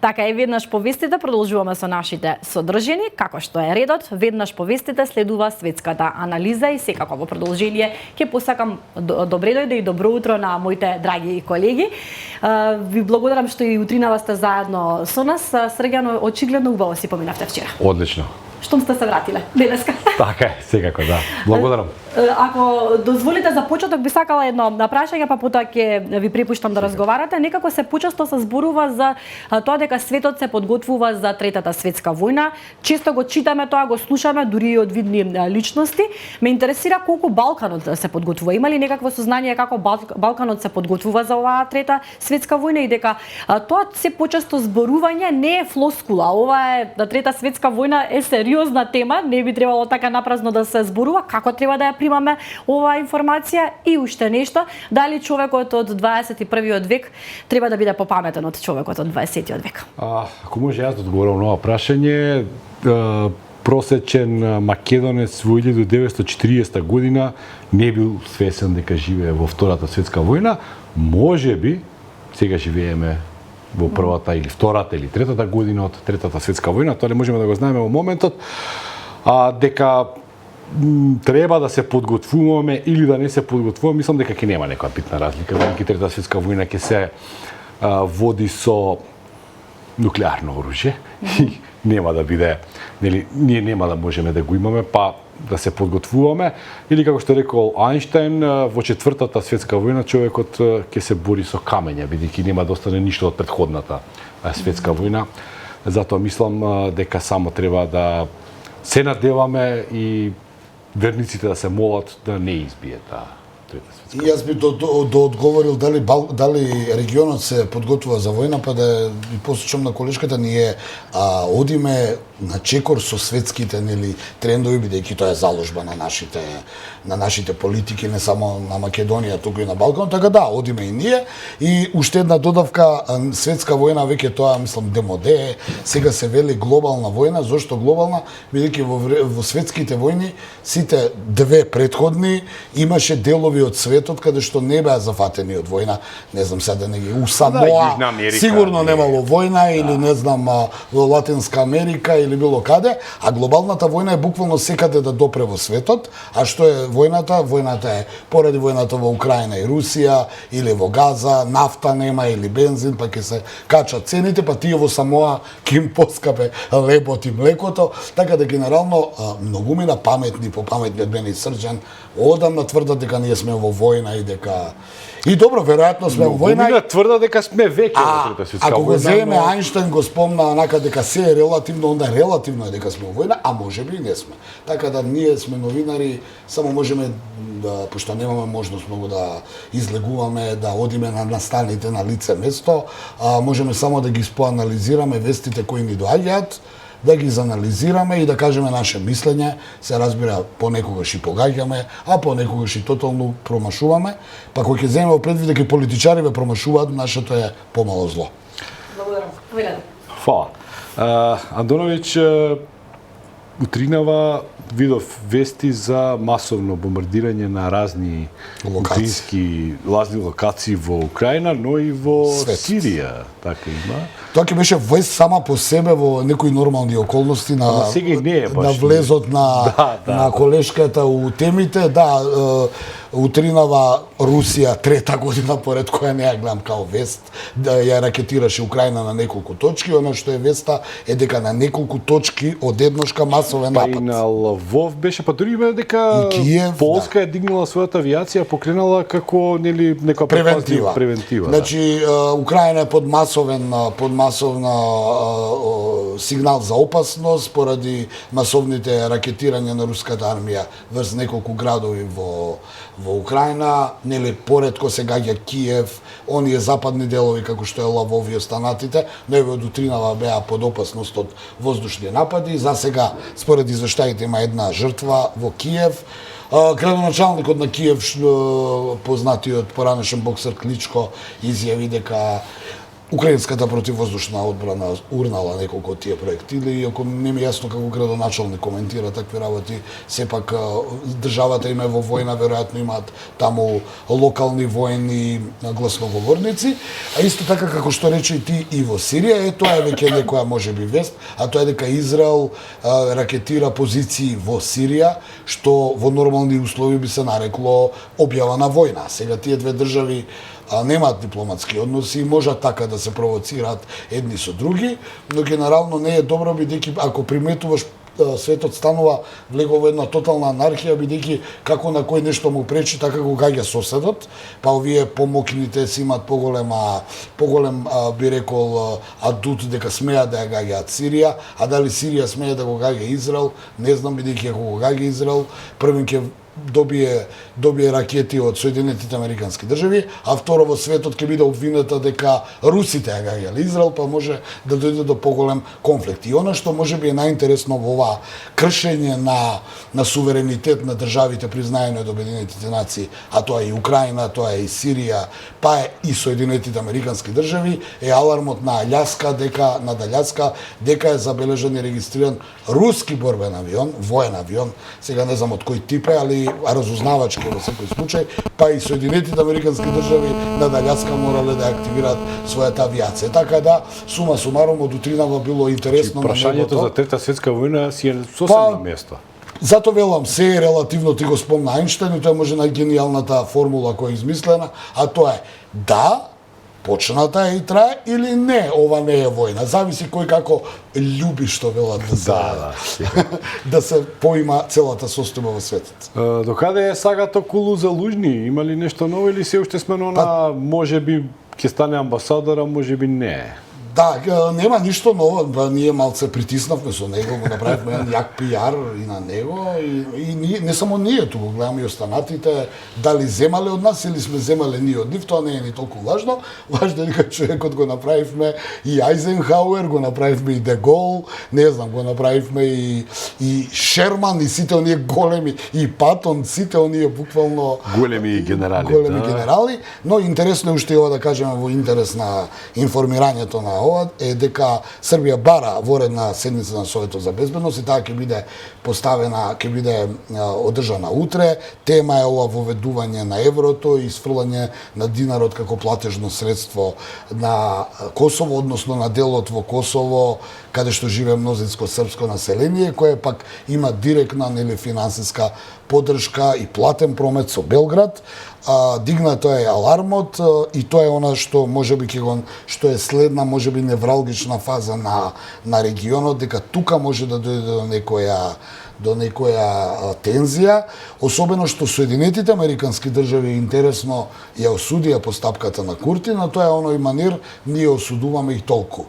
Така и веднаш по вестите продолжуваме со нашите содржини, како што е редот, веднаш по вестите следува светската анализа и секако во продолжение ќе посакам добре дојде и добро утро на моите драги колеги. Ви благодарам што и утринава сте заедно со нас. Срѓано, очигледно убаво си поминавте вчера. Одлично. Штом сте се вратиле денеска. Така е, секако, да. Благодарам. Ако дозволите за почеток би сакала едно прашање, па потоа ќе ви препуштам да разговарате. Некако се почесто се зборува за тоа дека светот се подготвува за Третата светска војна. Често го читаме тоа, го слушаме дури и од видни личности. Ме интересира колку Балканот се подготвува. Има ли некакво сознание како Балканот се подготвува за оваа Трета светска војна и дека тоа се почесто зборување не е флоскула. Ова е Трета светска војна е сериозна тема, не би требало така напразно да се зборува. Како треба да ја примаме оваа информација и уште нешто, дали човекот од 21-виот век треба да биде попаметен од човекот од 20-тиот век? Ако може јас да одговорам на ова прашање, просечен македонец во 1940 година не бил свесен дека живее во Втората светска војна, можеби сега живееме во првата или втората или третата година од Третата светска војна, тоа не можеме да го знаеме во моментот, дека треба да се подготвуваме или да не се подготвуваме, мислам дека ќе нема некоја битна разлика, бидејќи Трета светска војна ќе се води со нуклеарно оружје и нема да биде, нели, ние нема да можеме да го имаме, па да се подготвуваме, или како што рекол Ајнштајн, во Четвртата светска војна човекот ќе се бори со камења, бидејќи нема да остане ништо од претходната светска војна. Затоа мислам дека само треба да се надеваме и верниците да се молат да не избие таа Трета светска војна. И јас би доодговорил дали регионот се подготвува за војна, па да ви посочам на колешката, ние одиме на чекор со светските, нели, трендови, бидејќи тоа е заложба на нашите политики, не само на Македонија, туку и на Балкан, така да, одиме и ние. И уште една додавка, светска војна веќе тоа, мислам, демоде, сега се вели глобална војна. Зошто глобална? Бидејќи во светските војни, сите две претходни, имаше делови од светот каде што не беа зафатени од војна, не знам сега да не ги Самоа, сигурно немало војна, или не знам во Латинска Америка или било каде, а глобалната војна е буквално секаде да допре во светот. А што е војната? Војната е поради војната во Украина и Русија, или во Газа, нафта нема или бензин, па ќе се качат цените, па тие во Самоа ќе им поскапе лебот и млекото, така да генерално многумина паметни, попаметни од мене и Срđan одамна тврдат дека ние сме во војна и дека и добро, веројатно сме во војна. Многумина тврда дека сме веќе во Трета светска војна. Ако го земеме Ајнштајн го спомна онака дека се е релативно, онда релативно е дека сме во војна, а можеби и не сме. Така да ние сме новинари, само можеме да, пошто немаме можност многу да излегуваме, да одиме на настаните на лице место, можеме само да ги поанализираме вестите кои ни доаѓаат, да ги заанализираме и да кажеме наше мислење. Се разбира, понекогаш и погаѓаме, а понекогаш и тотално промашуваме. Па кога ќе земеме предвид дека и политичари ве промашуваат, нашето е помало зло. Благодарам. Фала. Андонович, утринава видов вести за масовно бомбардирање на разни украински локации во Украина, но и во Сирија, така има. Тоа ќе беше вест сама по себе во некои нормални околности на влезот на колешката у темите. Да, утринава Русија трета година поред која не ја гледам као вест, да ја ракетираше Украина на неколку точки. Она што е веста е дека на неколку точки одедношка масовен напад. Па и на Лвов беше, па дури има дека Полска е дигнала својата авиација, покренала како нели некоја превентива. Значи Украина е под масовна сигнал за опасност поради масовните ракетирања на руската армија врз неколку градови во Украина, нели поретко се гаѓа Киев, оние западни делови како што е Лвов и останатите, неве од утринава беа под опасност од воздушни напади. За сега, според извештаите, има една жртва во Киев. Градоначалникот на Киев, познатиот поранешен боксер Кличко, изјави дека Украинската противвоздушна одбрана урнала неколку од тие проектили, иако не ми е јасно како градоначалник коментира такви работи, сепак државата им е во војна, веројатно имаат таму локални војни гласноговорници, а исто така како што рече и ти и во Сирија, тоа е веќе некоја можеби вест, а тоа е дека Израел ракетира позиции во Сирија, што во нормални услови би се нарекло објава на војна. Сега тие две држави немаат дипломатски односи и можат така да се провоцираат едни со други, но генерално не е добро бидејќи ако приметуваш светот станува влегува во една тотална анархија бидејќи како на кој нешто му пречи така го гаѓа соседот, па овие помокните си имаат поголем би рекол адут дека смеат да ја гаѓаат Сирија, а дали Сирија смее да го гаѓа Израел, не знам бидејќи ако го гаѓа Израел, првен ќе добие ракети од Соединетите Американски држави, а второ во светот ќе биде обвината дека русите ја гаѓале Израел, па може да дојде до поголем конфликт. И она што може би е најинтересно во ова кршење на суверенитет на државите признаени од Обединетите нации, а тоа е и Украина, тоа е и Сирија, па е и Соединетите Американски држави, е алармот на Аљаска дека е забележан и регистриран руски борбен авион, воен авион, сега не знам од кој тип е, али разузнавачки во секој случај, па и Соединетите Американски држави над Аљаска морале да активираат својата авиација. Така да, сума сумарум, од утринава било интересно. Прашањето за Трета светска војна си е сосем на место. Зато велам, се е релативно, ти го спомна Ајнштајн, и тоа може најгенијалната формула која е измислена, а тоа е да, почната е и трае или не, ова не е војна. Зависи кој како љуби што велат да се поима целата состојба во светот. Докаде е сагата околу Залужни? Има ли нешто ново или се уште сме на можеби ќе стане амбасадор, а можеби не? Да, нема ништо ново, ние малце притиснавме со него, го направивме еден јак пиар и на него, и не само ние, туку гледаме и останатите, дали земале од нас или сме земале ние од нив, тоа не е ни толку важно. Важно е дека човекот го направивме и Ајзенхауер, го направивме и Де Гол, не знам, го направивме и Шерман, и сите оние големи, и Патон, сите оние буквално големи генерали. Генерали, но интересно е уште ова да кажеме во интерес на информирањето на ова е дека Србија бара воредна седница на Советот за безбедност и таа ќе биде поставена, ќе биде одржана утре. Тема е ова воведување на еврото и сфрлање на динарот како платежно средство на Косово, односно на делот во Косово каде што живее мнозинско српско население, кое пак има директна или финансиска поддршка и платен промет со Белград. Дигнато е алармот и тоа е она што можеби што е следна можеби невралгична фаза на регионот, дека тука може да дојде до некоја тензија, особено што Соединетите Американски држави интересно ја осудија постапката на Курти, но тоа е оној манир ние осудуваме и толку.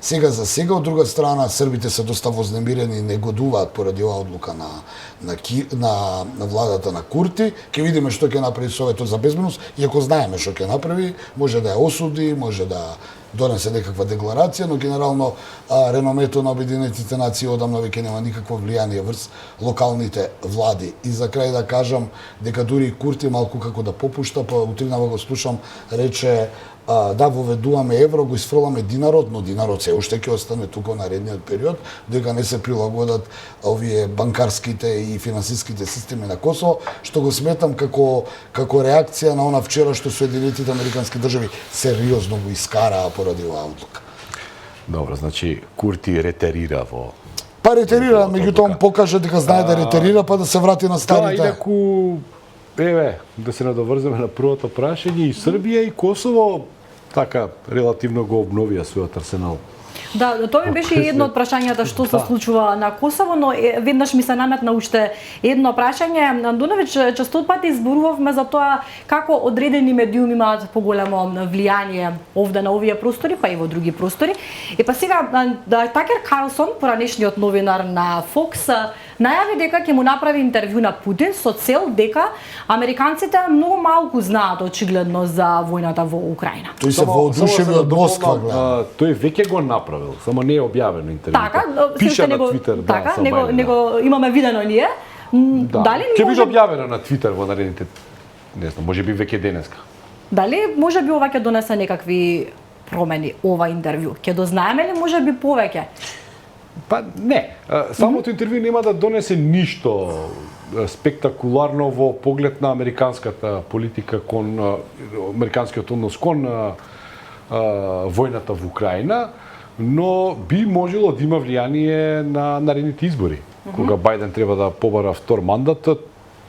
Сега за сега, од друга страна, србите се доста вознемирени и негодуваат поради оваа одлука на владата на Курти. Ќе видиме што ќе направи Советот за безбедност, иако знаеме што ќе направи, може да ја осуди, може да донесе некаква декларација, но генерално реномето на Обединетите нации одамна веќе нема никакво влијание врз локалните влади. И за крај да кажам дека дури Курти малку како да попушта, па утринава го слушам, рече да воведуваме евро, го исфрламе динарот, но динарот се уште ќе остане тука наредниот период, дека не се прилагодат овие банкарските и финансиските системи на Косово, што го сметам како реакција на она вчера што Соединетите Американски држави сериозно го искараа поради оваа одлука. Добро, значи Курти ретерира во... Па ретерира, меѓутоа покажа дека знае да ретерира, па да се врати на старите. Да, инаку, да се надоврземе на првото прашање, и Србија и Косово така релативно го обновија својот арсенал. Да, тоа ми беше едно од прашањата што се случува на Косово, но веднаш ми се наметна уште едно прашање. Андунович, често пати зборувавме за тоа како одредени медиуми имаат поголемо влијание овде на овие простори, па и во други простори. И па сега Такер Карлсон, поранешниот новинар на Fox, најави дека ќе му направи интервју на Путин со цел дека американците многу малку знаат очигледно за војната во Украина. Тој се воодушеви од Москва, гледа. Тој веќе го направил, само не е објавено интервјуто. Така, пише на Твитер, така, него имаме видено ние. Дали ќе биде објавено на Твитер во наредните, не знам, можеби веќе денеска. Дали можеби ова ќе донесе некакви промени ова интервју? Ќе дознаеме ли можеби повеќе? Па не, самото интервју нема да донесе ништо спектакуларно во поглед на американската политика кон американскиот однос кон војната во Украина, но би можело да има влијание на наредните избори. Кога Бајден треба да побара втор мандат,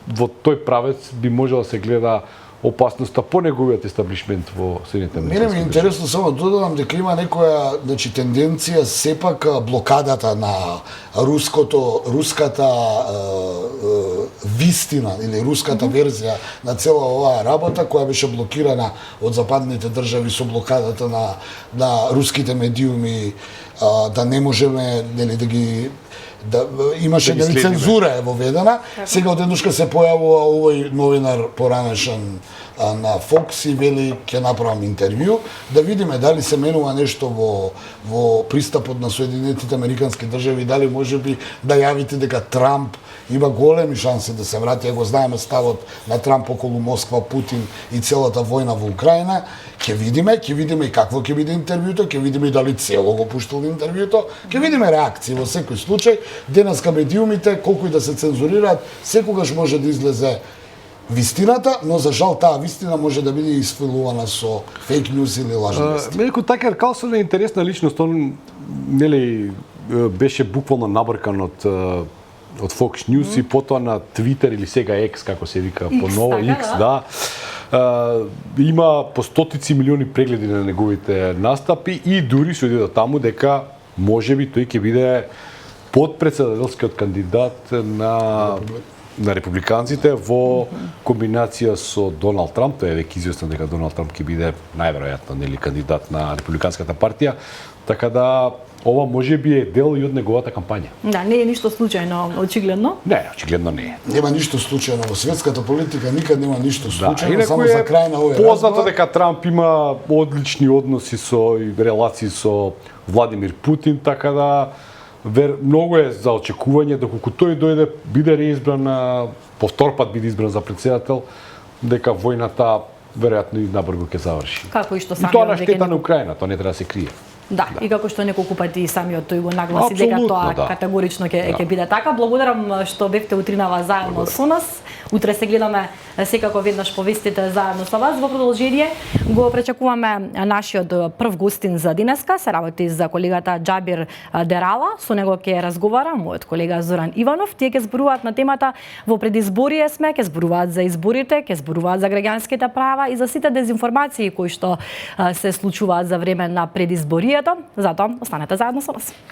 во тој правец би можело да се гледа опасноста по неговиот естаблишмент во Соединетите американски Мене ми е интересно само додадам дека има некоја тенденција сепак блокадата на руската вистина или руската верзија на цела оваа работа која беше блокирана од западните држави со блокадата на руските медиуми, да не можеме да имаше цензура е воведена. Сега одеднушка се појавува овој новинар поранешен на Fox и вели ќе направам интервју, да видиме дали се менува нешто во пристапот на Соединетите американски држави, дали можеби да јавите дека Трамп има големи шанси да се врати, го знаеме ставот на Трамп околу Москва, Путин и целата војна во Украина. Ќе видиме и какво ќе биде интервјуто, ќе видиме и дали цело го пуштил интервјуто, ќе видиме реакции во секој случај. Денеска медиумите, колку и да се цензурираат, секогаш може да излезе вистината, но за жал таа вистина може да биде исфилувана со фейк ньюс или лажни вести. Меко Такер Карлсон е интересна личност, он беше буквално набркан од Fox News и потоа на Twitter или сега X, како се вика поново, X, да. Има по стотици милиони прегледи на неговите настапи и дури се оди до таму дека можеби тој ќе биде подпредседателскиот кандидат на републиканците во комбинација со Доналд Трамп. Тоа е веќе известно дека Доналд Трамп ќе биде најверојатно кандидат на републиканската партија, така да ова можеби е дел и од неговата кампања. Да, не е ништо случајно, очигледно. Не, очигледно не е. Нема ништо случајно во светската политика, никад нема ништо случајно, само за крај на овој познато дека Трамп има одлични односи и релации со Владимир Путин, така да многу е за очекување доколку тој дојде, биде реизбран, повтор пат биде избран за председател, дека војната веројатно и набрзо ќе заврши. Како и што И тоа на штета на Украина, тоа не треба да се крие. Да, и како што неколку пати самиот тој го нагласи дека тоа категорично ќе биде така. Благодарам што бевте утринава заедно со нас. Утре се гледаме секако веднаш повестите заедно со вас. Во продолжение го пречекуваме нашиот прв гостин за денеска. Се работи за колегата Џабир Дерала. Со него ќе разговара мојот колега Зоран Иванов. Тие ќе зборуваат на темата во предизборие сме, ќе зборуваат за изборите, ќе зборуваат за граѓанските права и за сите дезинформации кои што се случуваат за време на предизборието. Затоа останете заедно со нас.